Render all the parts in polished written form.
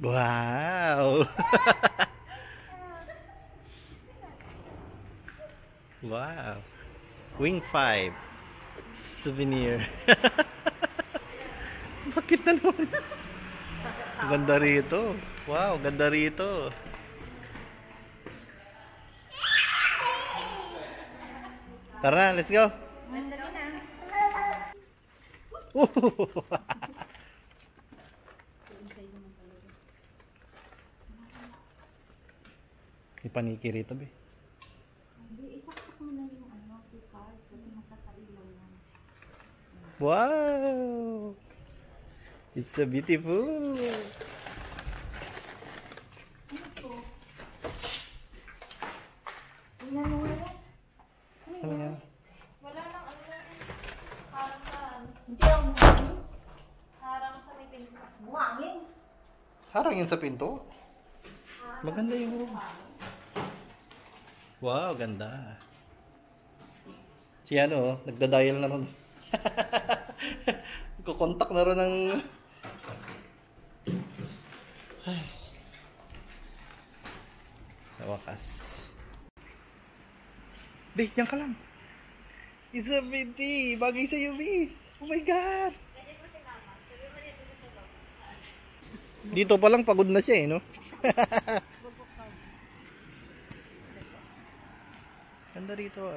Wow! Wow! Wing 5 souvenir. Bakit na naman? Ganda rito. Wow, ganda rito. Tara na, let's go. Ipaniki rito, be. Hindi, isaksak mo na yung card kasi makakailaw lang. Wow! It's so beautiful. Ano to? Tingnan mo nga. Ano yan? Wala nang harang sa hindi ako buhangin. Harang sa may pinto. Buhangin? Harang yun sa pinto. Maganda yung room. Wow, ganda. Si ano, nagda-dial na ron. Kukontak na ron ng... Ay. Sa wakas. Be, diyan ka lang. Isa, Betty. Bagay sa'yo, Be. Oh my God. Dito pa lang pagod na siya, eh, no? Ganda rito, ah.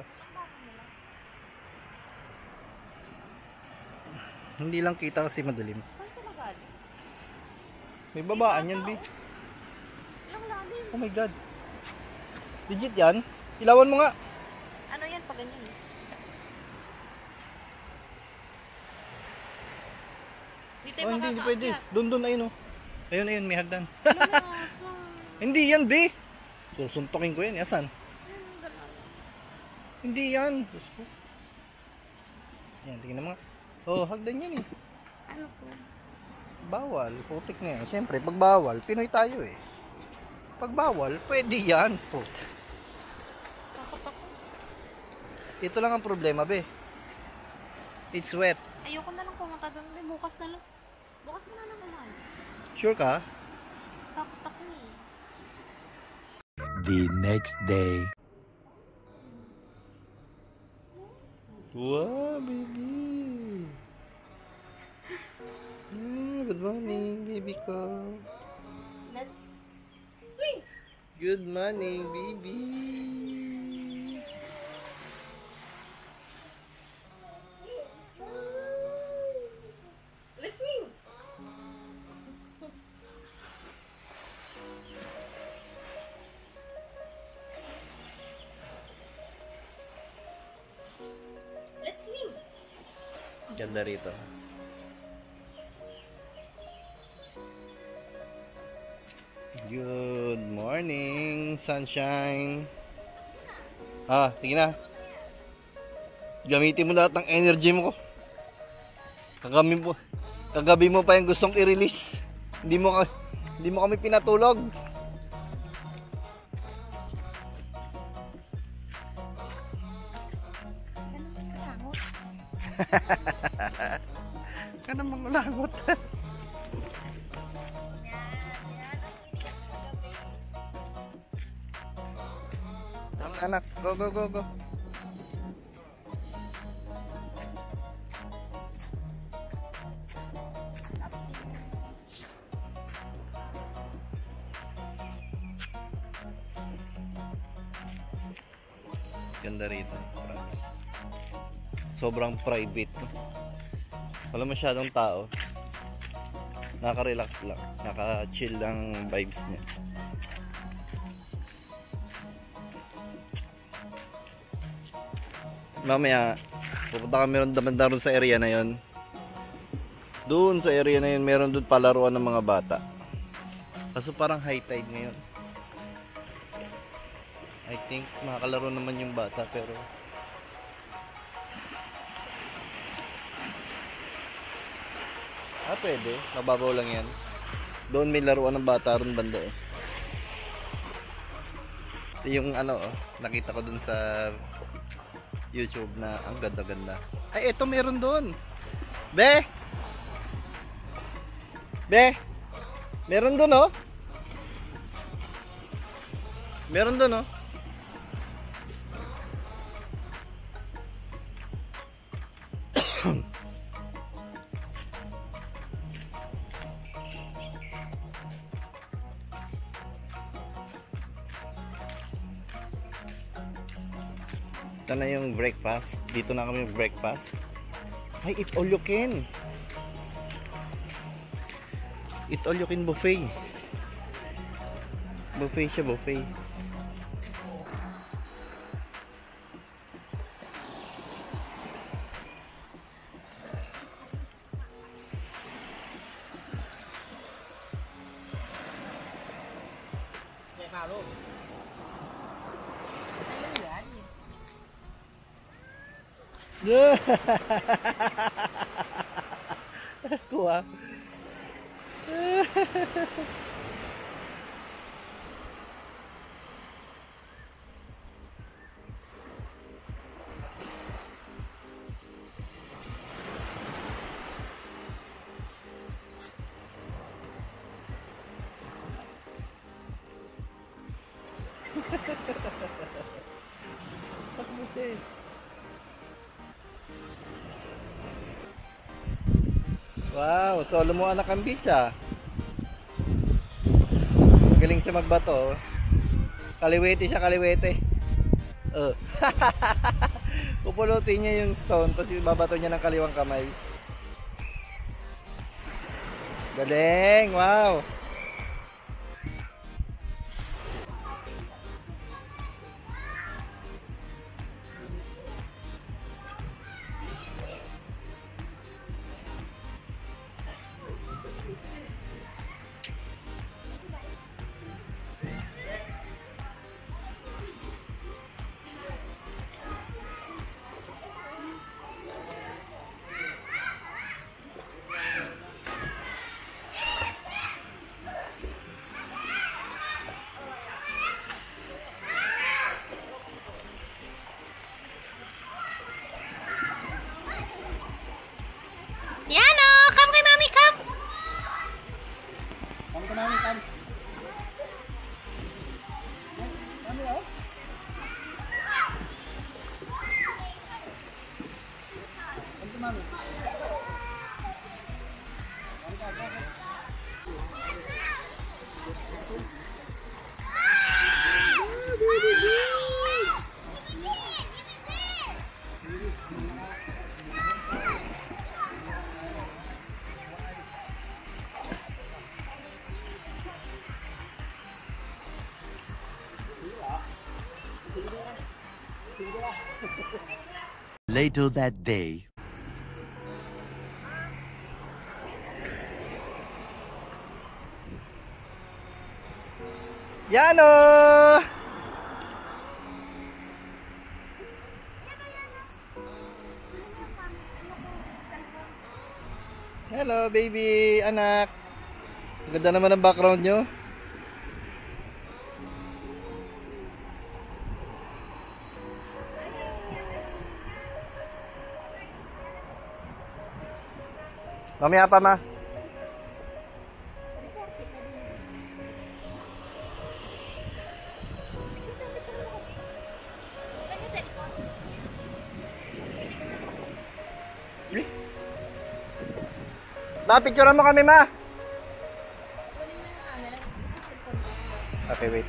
Hindi lang kita kasi madilim. Saan sila galing? May babaan yan, Be. Ilang lalim? Oh my God. Legit yan? Ilawan mo nga. Ano yan pag ganyan eh? Oh, hindi pwede. Doon, ayun, oh. Ayun, may hagdan. Hindi yan, Be. Susuntokin ko yan. Asan? Hindi yan. Yan, tingnan mo nga. Oh, hagdan yan, eh. Ano po? Bawal. Putik na yan. Siyempre, pag bawal, Pinoy tayo, eh. Pag bawal, pwede yan. Put. Ito lang ang problema, Be. It's wet. Ayoko na lang pumunta doon. Bukas na lang. Bukas na lang naman. Sure ka? Takot ako eh. The next day. Wow, baby. Good morning, baby ko. Let's swing! Good morning, baby. Let's swing! Let's swing! Ganda rito. Good morning, sunshine. Tingin na. Gamitin mo lahat ng energy mo. Kagabi mo pa yung gustong i-release. Hindi mo kami pinatulog. Ka namang langot. Tama, anak. Go. Ganda rito. Sobrang private. Wala masyadong tao. Nakaka-relax lang. Naka-chill lang vibes niya. Mamaya, pupunta kami ron sa area na yon. Doon sa area na yun, meron doon palaruan ng mga bata. Kaso parang high tide ngayon. I think makakalaro naman yung bata pero pwede. Mababaw lang yan. Doon may laruan ng bata ron banda eh. Ito yung nakita ko dun sa YouTube na ang ganda-ganda. Ay, eto meron doon. Be! Meron dun, oh. Meron dun, oh. Ito na yung breakfast. Dito na kami breakfast. Ay, eat all you can. Eat all you can buffet. Buffet siya, buffet. Kuha. Takbo siya. Wow, solo mo anak ang beach ah. Magaling siya magbato. Kaliwete siya, kaliwete. Oh. Pupulutin niya yung stone tapos babato niya ng kaliwang kamay. Galing, wow. Yano, come kay Mami, come. Come to Mami, come. Mami, oh. Come to Mami. Later that day. Yano! Hello baby, anak. Ganda naman ang background nyo. Mamaya pa, ma. Ma, picturean mo kami, ma. Okay, wait.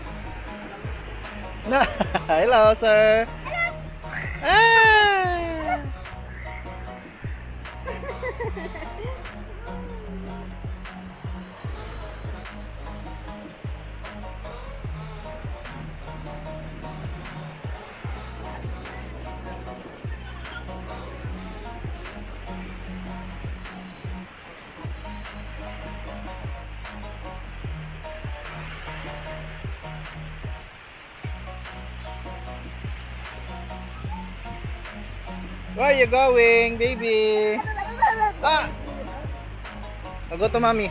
Na, hello, sir. Ah! Where are you going, baby? Ah! Go to mommy.